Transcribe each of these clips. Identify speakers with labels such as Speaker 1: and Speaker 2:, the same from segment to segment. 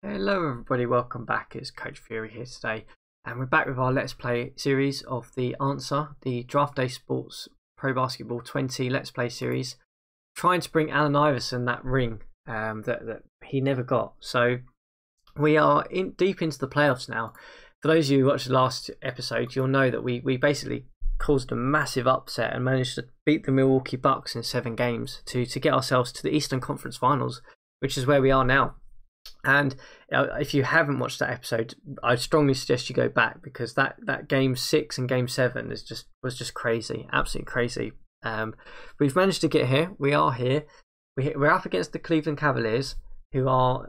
Speaker 1: Hello everybody, welcome back. It's CoachFury here today, and we're back with our Let's Play series of the Answer, the Draft Day Sports Pro Basketball 20 Let's Play series, trying to bring Allen Iverson that ring that he never got. So we are deep into the playoffs now. For those of you who watched the last episode, you'll know that we basically caused a massive upset and managed to beat the Milwaukee Bucks in 7 games to get ourselves to the Eastern Conference Finals, which is where we are now. And if you haven't watched that episode, I strongly suggest you go back, because that game 6 and game 7 was just crazy, absolutely crazy. We've managed to get here. We are here. We're up against the Cleveland Cavaliers, who are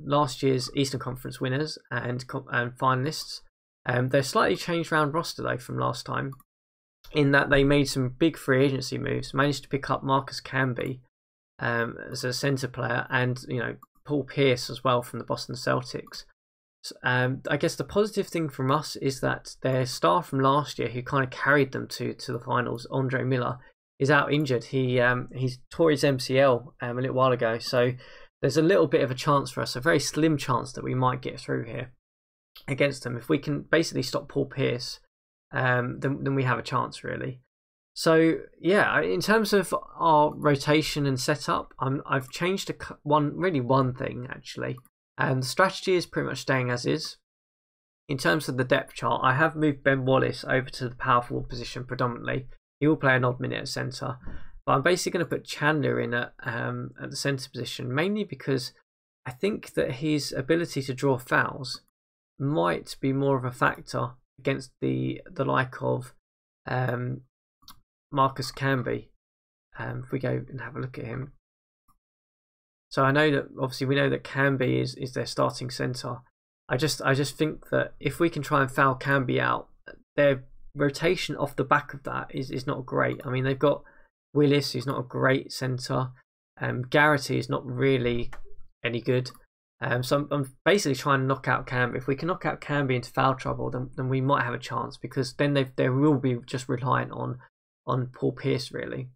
Speaker 1: last year's Eastern Conference winners and finalists. They're slightly changed round roster though from last time, in that they made some big free agency moves, managed to pick up Marcus Camby as a centre player, and Paul Pierce as well from the Boston Celtics. I guess the positive thing from us is that their star from last year, who kind of carried them to the finals, Andre Miller, is out injured. He tore his MCL a little while ago, so there's a little bit of a chance for us, a very slim chance that we might get through here against them. If we can basically stop Paul Pierce, then we have a chance really. So yeah, in terms of our rotation and setup, I've changed one thing actually. The strategy is pretty much staying as is. In terms of the depth chart, I have moved Ben Wallace over to the power forward position predominantly. He will play an odd minute at centre, but I'm basically going to put Chandler in at the centre position, mainly because I think that his ability to draw fouls might be more of a factor against the like of Marcus Camby. If we go and have a look at him, so I know that obviously we know that Camby is their starting centre. I just think that if we can try and foul Camby out, their rotation off the back of that is not great. I mean, they've got Willis, who's not a great centre. Garrity is not really any good. So I'm basically trying to knock out Camby. If we can knock out Camby into foul trouble, then we might have a chance, because then they will be just reliant on Paul Pierce really.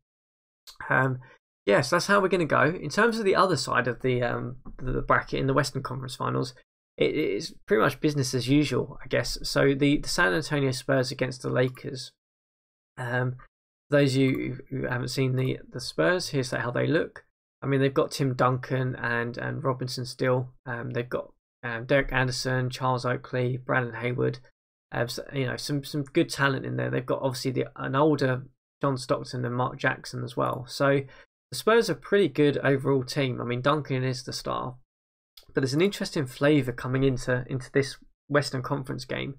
Speaker 1: Yes, that's how we're going to go. In terms of the other side of the bracket in the Western Conference Finals, it is pretty much business as usual, I guess. So the San Antonio Spurs against the Lakers. Those of you who haven't seen the Spurs, here's how they look. I mean, they've got Tim Duncan and Robinson still. They've got Derek Anderson, Charles Oakley, Brandon Hayward. Some good talent in there. They've got obviously an older John Stockton and Mark Jackson as well. So the Spurs are a pretty good overall team. I mean, Duncan is the star, but there's an interesting flavour coming into this Western Conference game,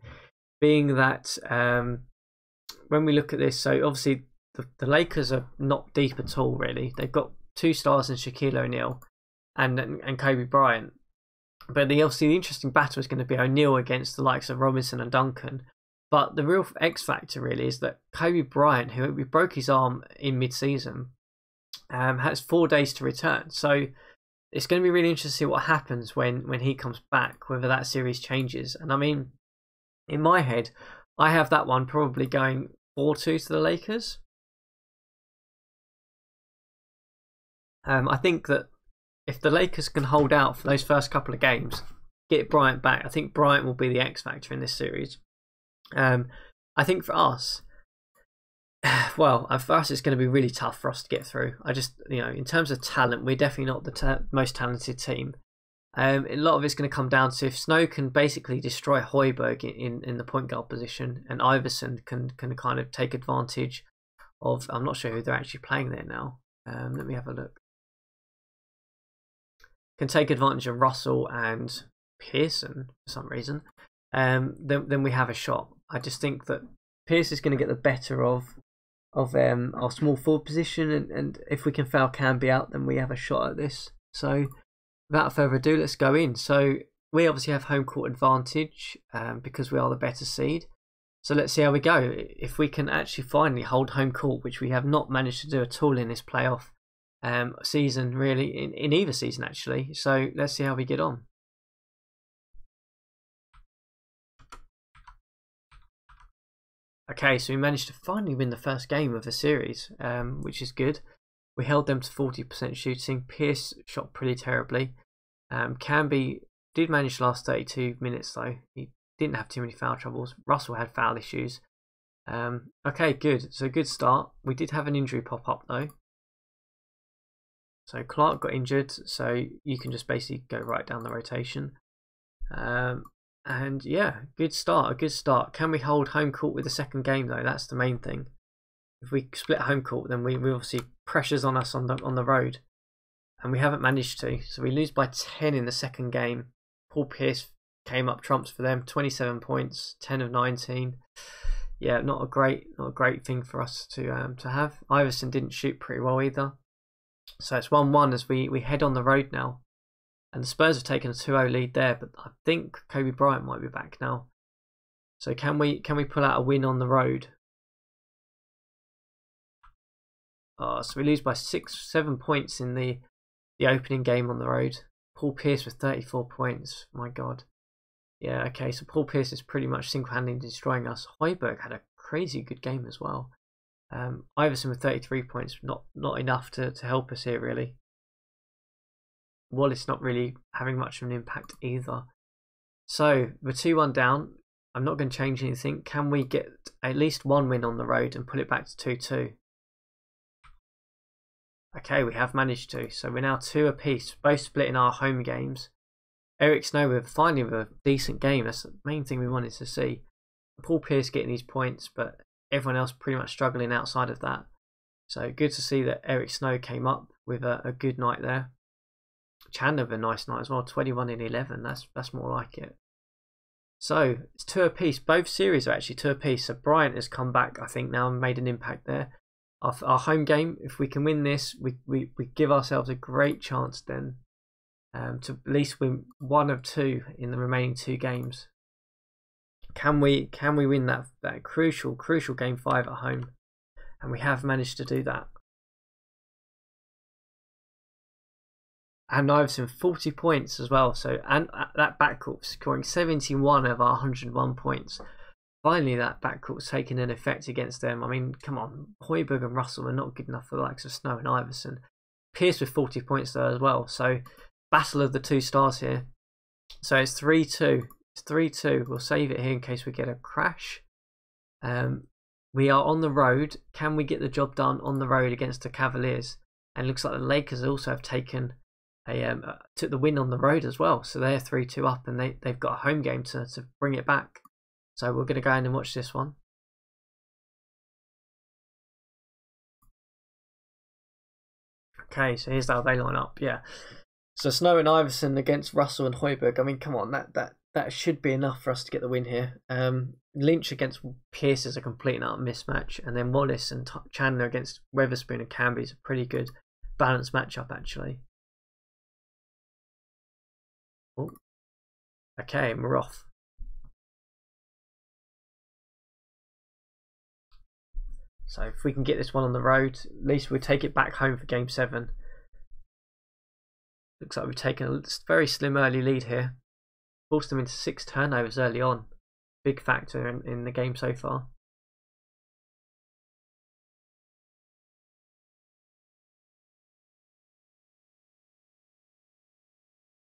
Speaker 1: being that when we look at this, so obviously the Lakers are not deep at all really. They've got 2 stars in Shaquille O'Neal and Kobe Bryant. But obviously the interesting battle is going to be O'Neal against the likes of Robinson and Duncan. But the real X factor really is that Kobe Bryant, who broke his arm in mid-season, has 4 days to return. So it's going to be really interesting to see what happens when he comes back, whether that series changes. And I mean, in my head, I have that one probably going 4-2 to the Lakers. I think that if the Lakers can hold out for those first couple of games, get Bryant back, I think Bryant will be the X factor in this series. I think for us, well, for us it's going to be really tough for us to get through. In terms of talent, we're definitely not the most talented team. A lot of it's going to come down to if Snow can basically destroy Hoiberg in the point guard position, and Iverson can kind of take advantage of, I'm not sure who they're actually playing there now. Let me have a look. Can take advantage of Russell and Pearson for some reason. Then we have a shot. I just think that Pierce is going to get the better of our small forward position, and if we can foul Camby out, then we have a shot at this. So without further ado, let's go in. So we obviously have home court advantage because we are the better seed. So let's see how we go. If we can actually finally hold home court, which we have not managed to do at all in this playoff season, really, in either season actually. So let's see how we get on. Okay, so we managed to finally win the first game of the series, which is good. We held them to 40% shooting. Pierce shot pretty terribly. Camby did manage the last 32 minutes though. He didn't have too many foul troubles. Russell had foul issues. Okay, good. So good start. We did have an injury pop up though. So Clark got injured, so you can just basically go right down the rotation. And yeah, good start, a good start. Can we hold home court with the second game though? That's the main thing. If we split home court, then we obviously pressures on us on the road, and we haven't managed to. So we lose by 10 in the second game. Paul Pierce came up trumps for them, 27 points, 10 of 19. Yeah, not a great thing for us to have. Iverson didn't shoot pretty well either. So it's 1-1 as we head on the road now. And the Spurs have taken a 2-0 lead there, but I think Kobe Bryant might be back now. So can we pull out a win on the road? So we lose by 6-7 points in the opening game on the road. Paul Pierce with 34 points. My God. Yeah, okay, so Paul Pierce is pretty much single-handedly destroying us. Hoiberg had a crazy good game as well. Iverson with 33 points, not enough to help us here really. Wallace not really having much of an impact either. So we're 2-1 down. I'm not going to change anything. Can we get at least one win on the road and pull it back to 2-2? Okay, we have managed to. So we're now 2 apiece, both splitting our home games. Eric Snow finally with a decent game. That's the main thing we wanted to see. Paul Pierce getting these points, but everyone else pretty much struggling outside of that. So good to see that Eric Snow came up with a good night there. Chandler with a nice night as well, 21 in 11. That's more like it. So it's 2 apiece. Both series are actually 2 apiece. So Bryant has come back, I think, now and made an impact there. Our home game, if we can win this, we give ourselves a great chance then to at least win 1 of 2 in the remaining 2 games. Can we win that crucial game 5 at home? And we have managed to do that. And Iverson 40 points as well. So and that backcourt scoring 71 of our 101 points. Finally, that backcourt's taking an effect against them. I mean, come on, Hoiberg and Russell are not good enough for the likes of Snow and Iverson. Pierce with 40 points there as well. So battle of the 2 stars here. So it's 3-2. It's 3-2. We'll save it here in case we get a crash. We are on the road. Can we get the job done on the road against the Cavaliers? And it looks like the Lakers also have taken took the win on the road as well. So they're 3-2 up, and they've got a home game to bring it back. So we're going to go in and watch this one. Okay, so here's how they line up. Yeah. So Snow and Iverson against Russell and Hoiberg. I mean, come on, that should be enough for us to get the win here. Lynch against Pierce is a complete and utter mismatch, and then Wallace and Chandler against Weatherspoon and Canby is a pretty good balanced matchup actually. Oh. Okay, we're off. So if we can get this one on the road, at least we'll take it back home for game 7. Looks like we've taken a very slim early lead here. Forced them into 6 turnovers early on. Big factor in the game so far.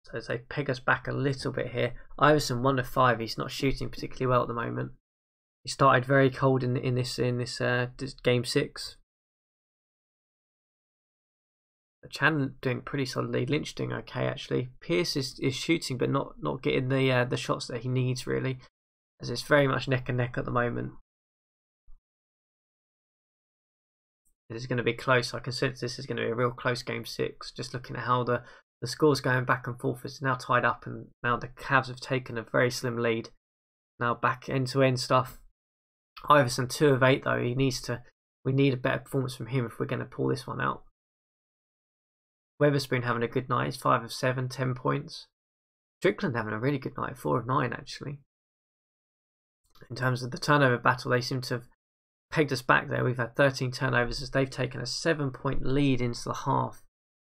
Speaker 1: So as they peg us back a little bit here. Iverson 1 of 5. He's not shooting particularly well at the moment. He started very cold in this game 6. Chan doing pretty solidly. Lynch doing okay actually. Pierce is shooting but not getting the shots that he needs really, as it's very much neck and neck at the moment. It is going to be close. I can sense this is going to be a real close game 6. Just looking at how the score's going back and forth. It's now tied up, and now the Cavs have taken a very slim lead. Now back end to end stuff. Iverson 2 of 8 though. We need a better performance from him if we're going to pull this one out. Weatherspoon having a good night. He's 5 of 7, 10 points. Strickland having a really good night, 4 of 9 actually. In terms of the turnover battle, they seem to have pegged us back there. We've had 13 turnovers as they've taken a 7-point lead into the half.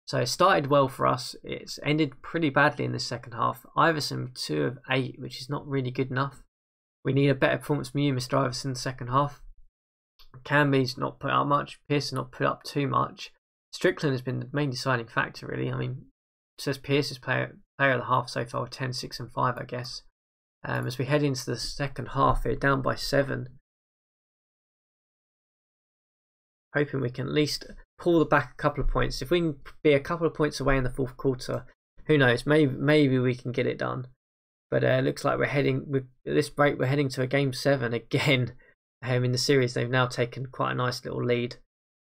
Speaker 1: So it started well for us. It's ended pretty badly in the second half. Iverson 2 of 8, which is not really good enough. We need a better performance from you, Mr. Iverson, in the second half. Canby's not put up much. Pearson not put up too much. Strickland has been the main deciding factor, really. I mean, it says Pierce is player of the half so far with 10, 6 and 5, I guess. As we head into the second half here, down by 7. Hoping we can at least pull back a couple of points. If we can be a couple of points away in the fourth quarter, who knows, maybe we can get it done. But it looks like we're heading, at this rate, we're heading to a game 7 again in the series. They've now taken quite a nice little lead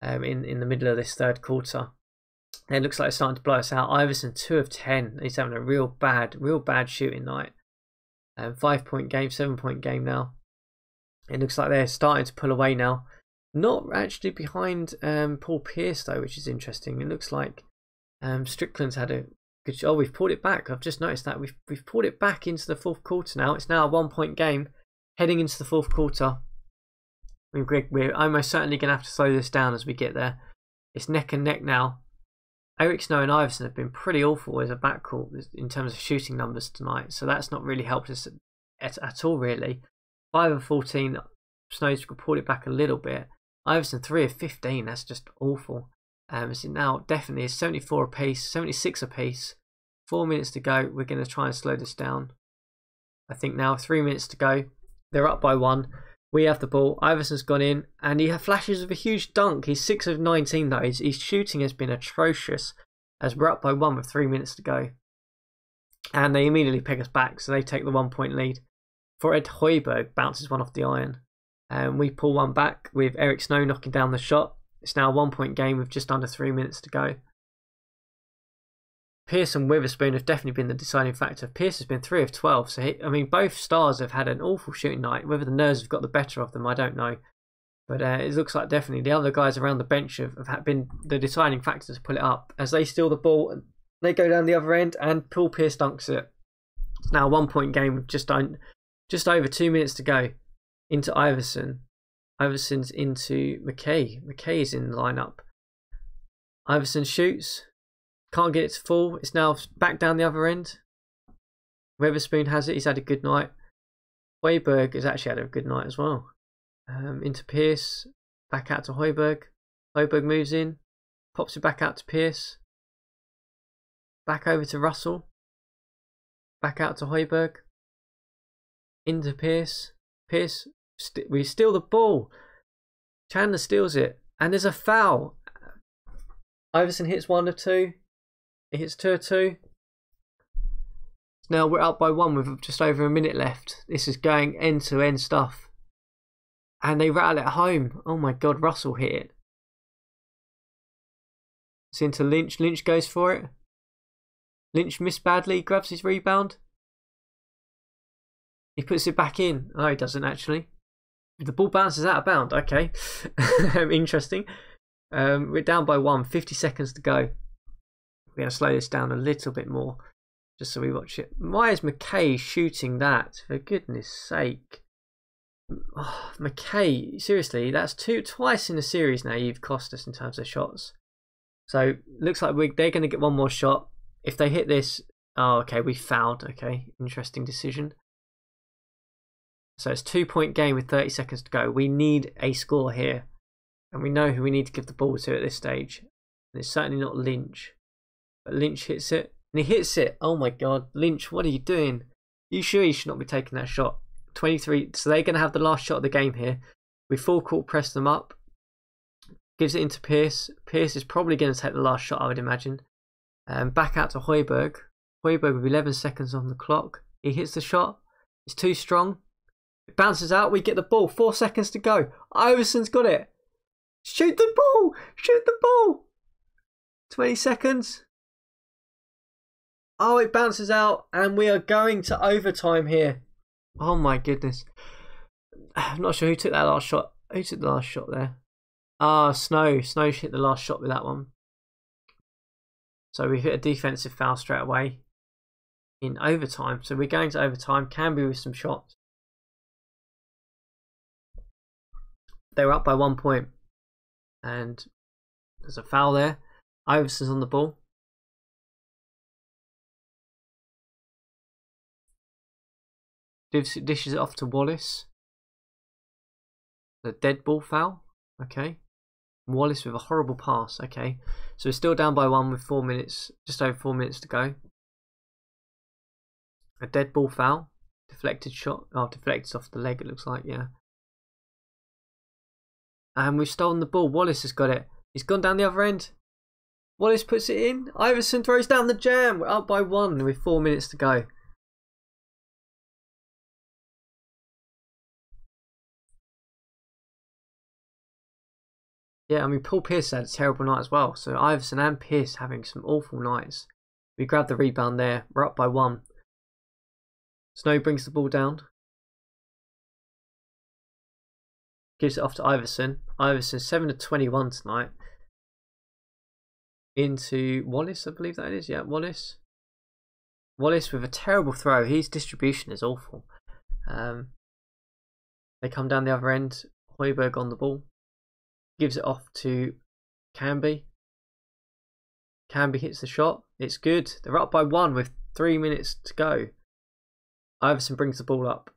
Speaker 1: in the middle of this third quarter. And it looks like it's starting to blow us out. Iverson 2 of 10. He's having a real bad shooting night. 5-point game, 7-point game now. It looks like they're starting to pull away now. Not actually behind Paul Pierce though, which is interesting. It looks like Strickland's had a good shot. Oh, we've pulled it back. I've just noticed that we've pulled it back into the fourth quarter now. It's now a 1-point game heading into the fourth quarter. We're almost certainly going to have to slow this down as we get there. It's neck and neck now. Eric Snow and Iverson have been pretty awful as a backcourt in terms of shooting numbers tonight, so that's not really helped us at all, really. 5 of 14, Snow's pulled it back a little bit. Iverson 3 of 15, that's just awful. So now definitely is 74 apiece, 76 apiece. 4 minutes to go. We're going to try and slow this down. I think now 3 minutes to go. They're up by 1. We have the ball. Iverson's gone in and he flashes of a huge dunk. He's 6 of 19 though. His shooting has been atrocious as we're up by 1 with 3 minutes to go. And they immediately pick us back, so they take the 1-point lead. Fred Hoiberg bounces one off the iron. And we pull one back with Eric Snow knocking down the shot. It's now a 1-point game with just under 3 minutes to go. Pierce and Witherspoon have definitely been the deciding factor. Pierce has been 3 of 12. So, both stars have had an awful shooting night. Whether the nerves have got the better of them, I don't know. But it looks like definitely the other guys around the bench have been the deciding factor to pull it up. As they steal the ball, and they go down the other end and Paul Pierce dunks it. It's now a 1-point game with just over 2 minutes to go. Into Iverson. Iverson's into McKay. McKay is in the lineup. Iverson shoots. Can't get it to fall. It's now back down the other end. Witherspoon has it. He's had a good night. Hoiberg has actually had a good night as well. Into Pierce. Back out to Hoiberg. Hoiberg moves in. Pops it back out to Pierce. Back over to Russell. Back out to Hoiberg. Into Pierce. Pierce. We steal the ball. Chandler steals it. And there's a foul. Iverson hits 1 of 2. It hits 2 of 2. Now we're up by 1 with just over a minute left. This is going end-to-end stuff. And they rattle it home. Oh my god, Russell hit it. It's into Lynch. Lynch goes for it. Lynch missed badly. Grabs his rebound. He puts it back in. Oh, he doesn't actually. The ball bounces out of bounds. Okay. Interesting. We're down by 1. 50 seconds to go. We're going to slow this down a little bit more. Just so we watch it. Why is McKay shooting that? For goodness sake. Oh, McKay, seriously, that's twice in the series now you've cost us in terms of shots. So, looks like they're going to get one more shot. If they hit this... Oh, okay, we fouled. Okay, interesting decision. So it's 2-point game with 30 seconds to go. We need a score here. And we know who we need to give the ball to at this stage. And it's certainly not Lynch. But Lynch hits it. And he hits it. Oh my god. Lynch, what are you doing? You sure you should not be taking that shot? 23. So they're going to have the last shot of the game here. We full court press them up. Gives it into Pierce. Pierce is probably going to take the last shot, I would imagine. Back out to Hoiberg. Hoiberg with 11 seconds on the clock. He hits the shot. It's too strong. It bounces out. We get the ball. 4 seconds to go. Iverson's got it. Shoot the ball. Shoot the ball. 20 seconds. Oh, it bounces out. And we are going to overtime here. Oh my goodness. I'm not sure who took that last shot. Who took the last shot there? Ah, Snow. Snow hit the last shot with that one. So we've hit a defensive foul straight away in overtime. So we're going to overtime. Can be with some shots. They were up by 1 point. And there's a foul there. Iverson's on the ball. Dishes it off to Wallace. The dead ball foul. Okay. Wallace with a horrible pass. Okay. So we're still down by 1 with 4 minutes, just over 4 minutes to go. A dead ball foul. Deflected shot. Oh, deflected off the leg, it looks like, yeah. And we've stolen the ball. Wallace has got it. He's gone down the other end. Wallace puts it in. Iverson throws down the jam. We're up by 1 with 4 minutes to go. Yeah, I mean, Paul Pierce had a terrible night as well. So Iverson and Pierce having some awful nights. We grab the rebound there. We're up by 1. Snow brings the ball down. Gives it off to Iverson. Iverson 7 of 21 tonight. Into Wallace, I believe that is. Yeah, Wallace. Wallace with a terrible throw. His distribution is awful. They come down the other end. Hoiberg on the ball. Gives it off to Canby. Canby hits the shot. It's good. They're up by 1 with 3 minutes to go. Iverson brings the ball up.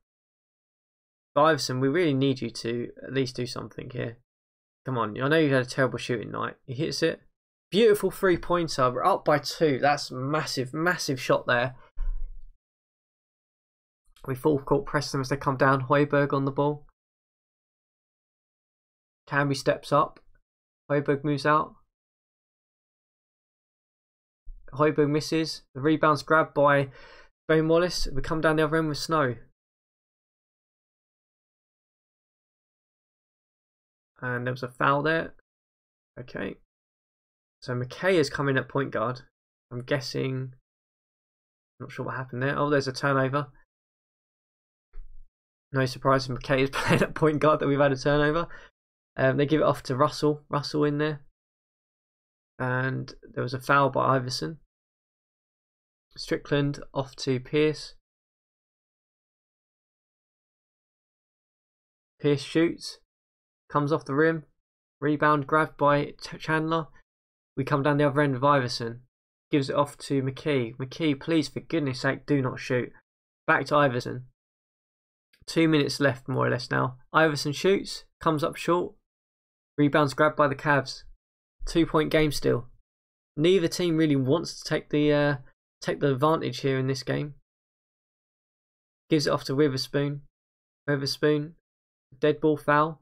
Speaker 1: Iverson, we really need you to at least do something here. Come on. I know you had a terrible shooting night. He hits it. Beautiful 3-pointer. We're up by 2. That's massive, massive shot there. We full court press them as they come down. Hoiberg on the ball. Canby steps up. Hoiberg moves out. Hoiberg misses. The rebound's grabbed by Bain Wallace. We come down the other end with Snow. And there was a foul there. Okay. So McKay has come in at point guard. I'm guessing... Not sure what happened there. Oh, there's a turnover. No surprise McKay is playing at point guard that we've had a turnover. They give it off to Russell. Russell in there. And there was a foul by Iverson. Strickland off to Pierce. Pierce shoots. Comes off the rim. Rebound grabbed by Chandler. We come down the other end of Iverson. Gives it off to McKee. McKee, please, for goodness sake, do not shoot. Back to Iverson. 2 minutes left, more or less now. Iverson shoots. Comes up short. Rebounds grabbed by the Cavs. 2-point game still. Neither team really wants to take the advantage here in this game. Gives it off to Witherspoon. Witherspoon. Dead ball foul.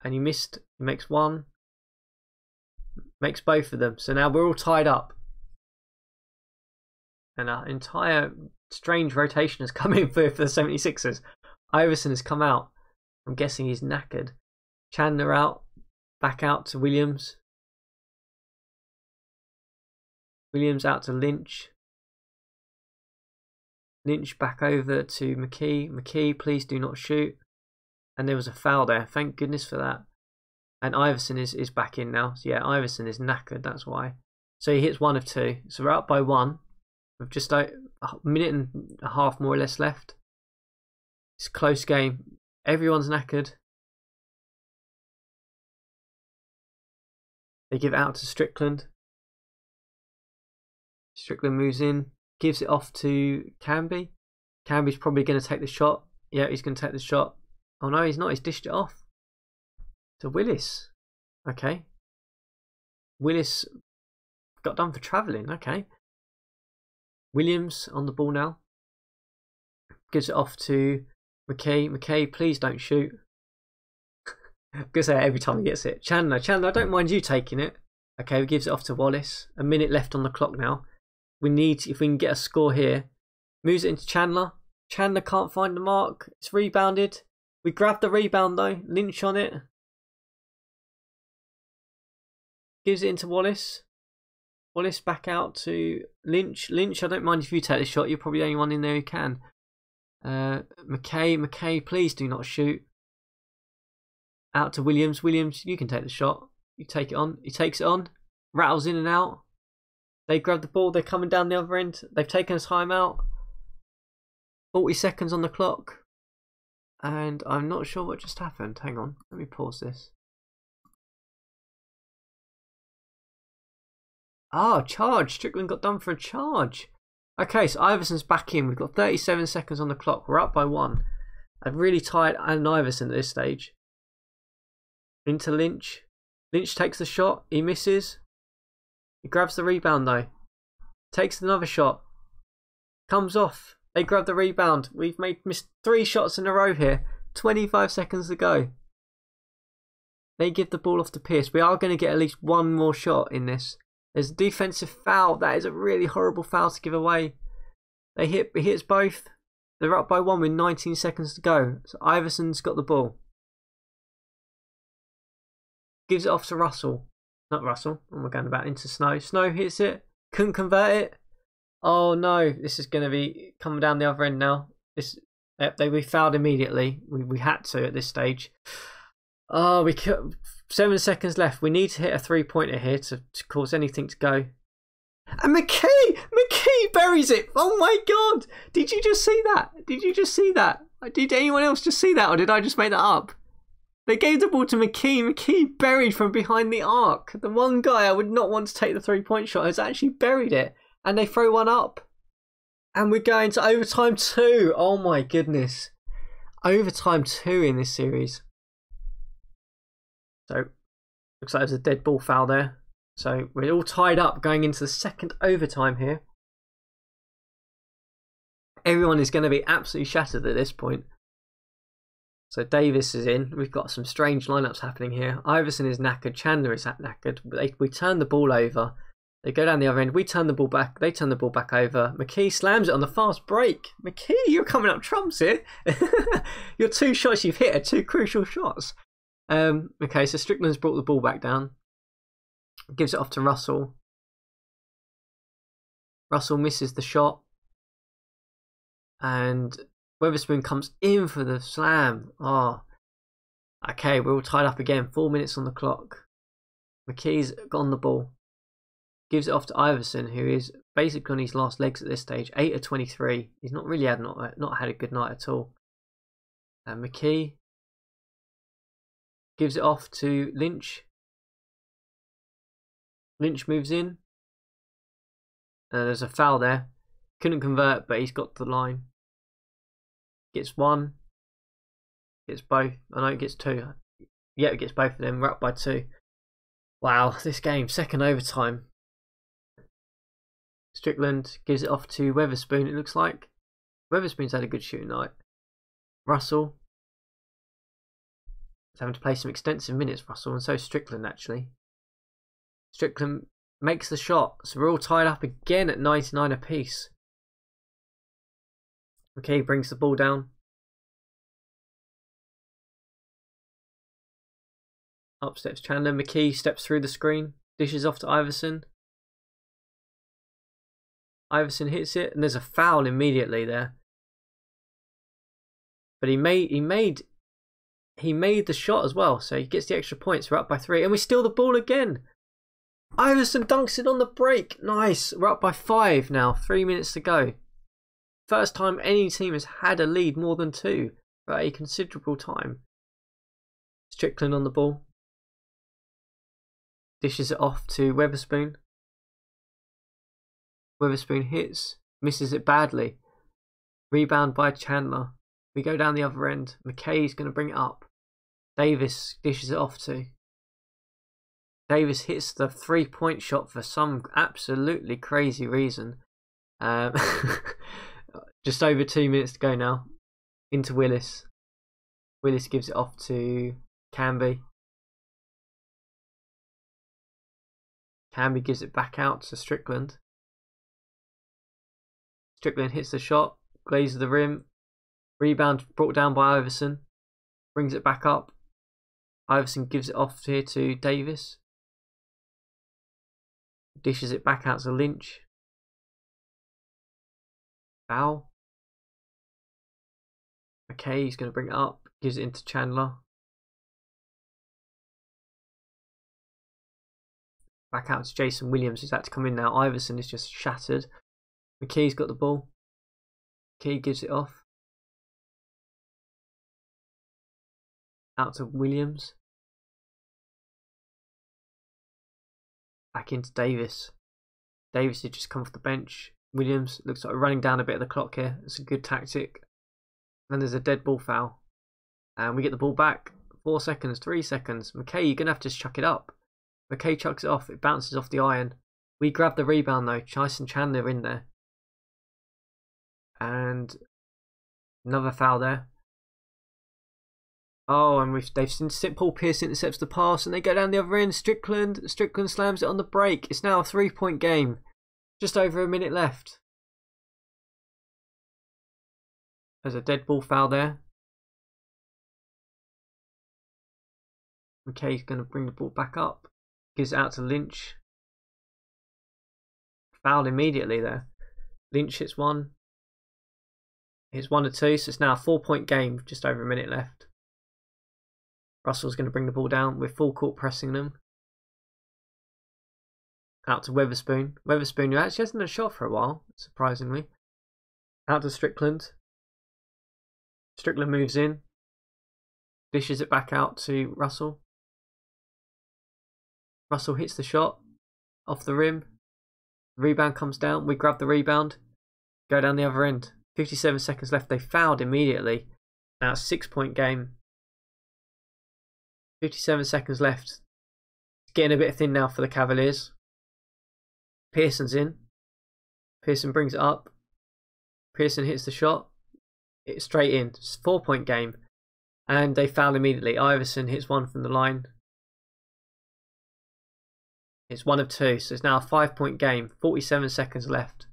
Speaker 1: And he missed. He makes 1. Makes both of them. So now we're all tied up. And our entire strange rotation has come in for the 76ers. Iverson has come out. I'm guessing he's knackered. Chandler out. Back out to Williams. Williams out to Lynch. Lynch back over to McKee. McKee, please do not shoot. And there was a foul there. Thank goodness for that. And Iverson is back in now. So yeah, Iverson is knackered. That's why. So he hits 1 of 2. So we're up by 1. With just a minute and a half more or less left. It's a close game. Everyone's knackered. They give it out to Strickland. Strickland moves in. Gives it off to Canby. Canby's probably going to take the shot. Yeah, he's going to take the shot. Oh no, he's not. He's dished it off to Willis. Okay. Willis got done for travelling. Okay. Williams on the ball now. Gives it off to McKay. McKay, please don't shoot. I'm going to say it every time he gets it. Chandler, I don't mind you taking it. Okay, he gives it off to Wallace. A minute left on the clock now. We need, if we can get a score here. Moves it into Chandler. Chandler can't find the mark. It's rebounded. We grab the rebound though. Lynch on it. Gives it into Wallace. Wallace back out to Lynch. Lynch, I don't mind if you take the shot. You're probably the only one in there who can. McKay, please do not shoot. Out to Williams. Williams, you can take the shot. You take it on. He takes it on. Rattles in and out. They grab the ball. They're coming down the other end. They've taken a timeout. 40 seconds on the clock. And I'm not sure what just happened. Hang on. Let me pause this. Ah, charge. Strickland got done for a charge. Okay, so Iverson's back in. We've got 37 seconds on the clock. We're up by 1. I've really tired Allen Iverson at this stage. Into Lynch. Lynch takes the shot. He misses. He grabs the rebound though. Takes another shot. Comes off. They grab the rebound. We've missed 3 shots in a row here. 25 seconds to go. They give the ball off to Pierce. We are going to get at least one more shot in this. There's a defensive foul. That is a really horrible foul to give away. He hits both. They're up by 1 with 19 seconds to go. So Iverson's got the ball. Gives it off to Russell. Not Russell. And we're going about into Snow. Snow hits it. Couldn't convert it. Oh no. This is going to be coming down the other end now. We fouled immediately. We had to at this stage. Oh, 7 seconds left. We need to hit a 3-pointer here to cause anything to go. And McKee buries it. Oh my God. Did you just see that? Did you just see that? Did anyone else just see that, or did I just make that up? They gave the ball to McKee. McKee buried from behind the arc. The one guy I would not want to take the 3-point shot has actually buried it. And they throw one up. And we're going to overtime 2. Oh my goodness. Overtime 2 in this series. So, looks like there's a dead ball foul there. So, we're all tied up going into the second overtime here. Everyone is going to be absolutely shattered at this point. So, Davis is in. We've got some strange lineups happening here. Iverson is knackered. Chandler is knackered. We turn the ball over. They go down the other end. We turn the ball back. They turn the ball back over. McKee slams it on the fast break. McKee, you're coming up trumps here. Your 2 shots you've hit are 2 crucial shots. Okay, so Strickland's brought the ball back down. Gives it off to Russell. Russell misses the shot. And Weatherspoon comes in for the slam. Oh. Okay, we're all tied up again. 4 minutes on the clock. McKee's got the ball. Gives it off to Iverson, who is basically on his last legs at this stage. 8 of 23. He's not really not had a good night at all. And McKee gives it off to Lynch. Lynch moves in. There's a foul there. Couldn't convert, but he's got to the line. Gets 1. Gets both. I know it gets 2. Yeah, it gets both of them. We're up by 2. Wow, this game, second overtime. Strickland gives it off to Weatherspoon, it looks like. Weatherspoon's had a good shooting night. Russell. He's having to play some extensive minutes, Russell, and so Strickland, actually. Strickland makes the shot, so we're all tied up again at 99 apiece. Okay, brings the ball down. Up steps Chandler. McKee steps through the screen. Dishes off to Iverson. Iverson hits it, and there's a foul immediately there. But he made the shot as well, so he gets the extra points. We're up by 3, and we steal the ball again. Iverson dunks it on the break. Nice. We're up by 5 now. 3 minutes to go. First time any team has had a lead more than 2 for a considerable time. Strickland on the ball. Dishes it off to Weatherspoon. Weatherspoon hits. Misses it badly. Rebound by Chandler. We go down the other end. McKay's going to bring it up. Davis dishes it off to. Davis hits the 3-point shot for some absolutely crazy reason. Just over 2 minutes to go now. Into Willis. Willis gives it off to Canby. Canby gives it back out to Strickland. Strickland hits the shot. Glazes the rim. Rebound brought down by Iverson. Brings it back up. Iverson gives it off here to Davis. Dishes it back out to Lynch. Foul. Okay, he's going to bring it up. Gives it into Chandler. Back out to Jason Williams, who's had to come in now. Iverson is just shattered. McKee's got the ball. McKee gives it off. Out to Williams. Back into Davis. Davis had just come off the bench. Williams looks like running down a bit of the clock here. It's a good tactic. And there's a dead ball foul. And we get the ball back. 4 seconds, 3 seconds. McKay, you're going to have to chuck it up. McKay chucks it off. It bounces off the iron. We grab the rebound though. Chase and Chandler in there. and another foul there. Oh, and they've seen Paul Pierce intercepts the pass, and they go down the other end. Strickland slams it on the break. It's now a 3-point game. Just over a minute left. There's a dead ball foul there. McKay's going to bring the ball back up. Gives it out to Lynch. Fouled immediately there. Lynch hits one. Hits 1 or 2, so it's now a 4-point game. Just over a minute left. Russell's going to bring the ball down. We're full court pressing them. Out to Weatherspoon. Weatherspoon, who actually hasn't had a shot for a while, surprisingly. Out to Strickland. Strickland moves in. Dishes it back out to Russell. Russell hits the shot. Off the rim. The rebound comes down. We grab the rebound. Go down the other end. 57 seconds left. They fouled immediately. Now it's a 6-point game. 57 seconds left. It's getting a bit thin now for the Cavaliers. Pearson's in. Pearson brings it up. Pearson hits the shot. It's straight in. It's a 4-point game. And they foul immediately. Iverson hits one from the line. It's 1 of 2. So it's now a 5-point game. 47 seconds left.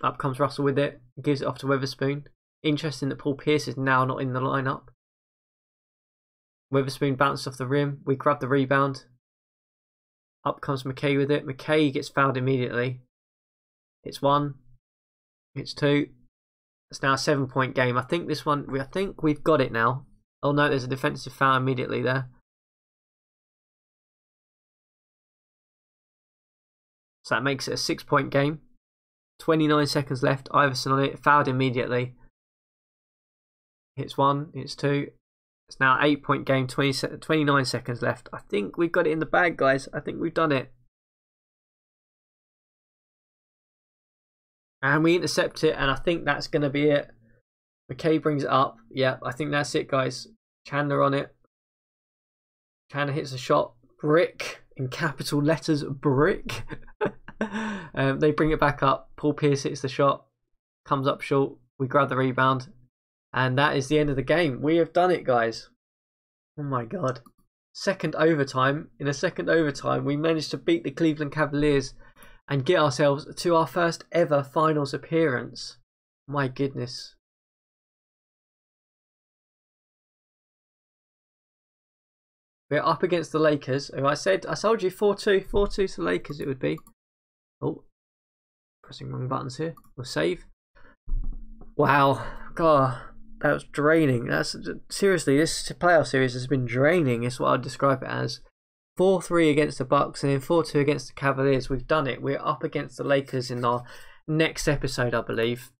Speaker 1: Up comes Russell with it. Gives it off to Weatherspoon. Interesting that Paul Pierce is now not in the lineup. Weatherspoon bounced off the rim. We grab the rebound. Up comes McKay with it. McKay gets fouled immediately. It's 1. It's 2. It's now a 7-point game. I think this one. I think we've got it now. Oh no, there's a defensive foul immediately there. So that makes it a 6-point game. 29 seconds left. Iverson on it. Fouled immediately. Hits 1. Hits 2. It's now an 8-point game. 29 seconds left. I think we've got it in the bag, guys. I think we've done it. And we intercept it, and I think that's going to be it. McKay brings it up. Yeah, I think that's it, guys. Chandler on it. Chandler hits a shot. Brick. In capital letters, brick. They bring it back up. Paul Pierce hits the shot. Comes up short. We grab the rebound. And that is the end of the game. We have done it, guys. Oh my god. Second overtime. In a second overtime, we managed to beat the Cleveland Cavaliers and get ourselves to our first ever finals appearance. My goodness. We're up against the Lakers. I told you 4-2 to the Lakers it would be. Oh, pressing wrong buttons here. We'll save. Wow. God, that was draining. Seriously, this playoff series has been draining. Is what I'd describe it as. 4-3 against the Bucks and then 4-2 against the Cavaliers. We've done it. We're up against the Lakers in our next episode, I believe.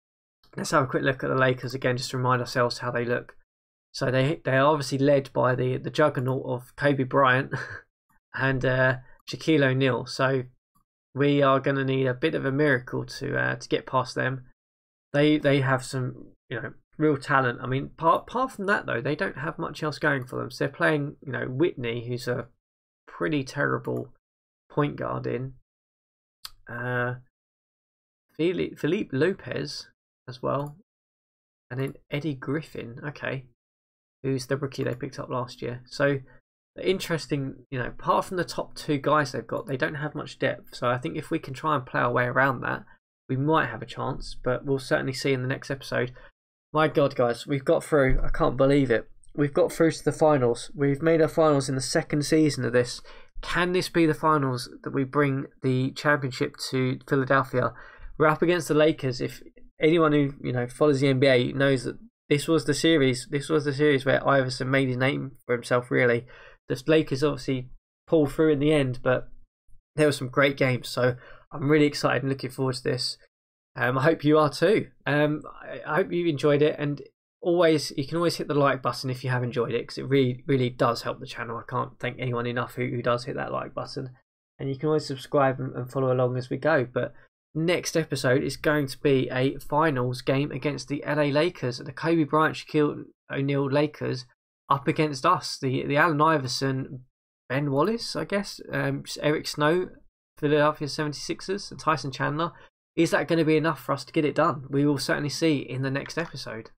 Speaker 1: Let's have a quick look at the Lakers again, just to remind ourselves how they look. So they are obviously led by the juggernaut of Kobe Bryant and Shaquille O'Neal. So we are going to need a bit of a miracle to get past them. They have some real talent. I mean, apart from that though, they don't have much else going for them. So they're playing Whitney, who's a pretty terrible point guard in. Philippe Lopez as well, and then Eddie Griffin. Okay. Who's the rookie they picked up last year. So interesting, apart from the top 2 guys they've got, they don't have much depth. So I think if we can try and play our way around that, we might have a chance, but we'll certainly see in the next episode. My God, guys, we've got through. I can't believe it. We've got through to the finals. We've made our finals in the 2nd season of this. Can this be the finals that we bring the championship to Philadelphia? We're up against the Lakers. If anyone who follows the NBA knows that this was the series. This was the series where Iverson made his name for himself, really. The Lakers obviously pulled through in the end, but there were some great games. So I'm really excited and looking forward to this. I hope you are too. I hope you enjoyed it. And you can always hit the like button if you have enjoyed it, because it really, really does help the channel. I can't thank anyone enough who does hit that like button. And you can always subscribe and follow along as we go. But next episode is going to be a finals game against the LA Lakers, the Kobe Bryant, Shaquille O'Neal Lakers, up against us, the Allen Iverson, Ben Wallace, I guess, Eric Snow, Philadelphia 76ers, and Tyson Chandler, Is that going to be enough for us to get it done? We will certainly see in the next episode.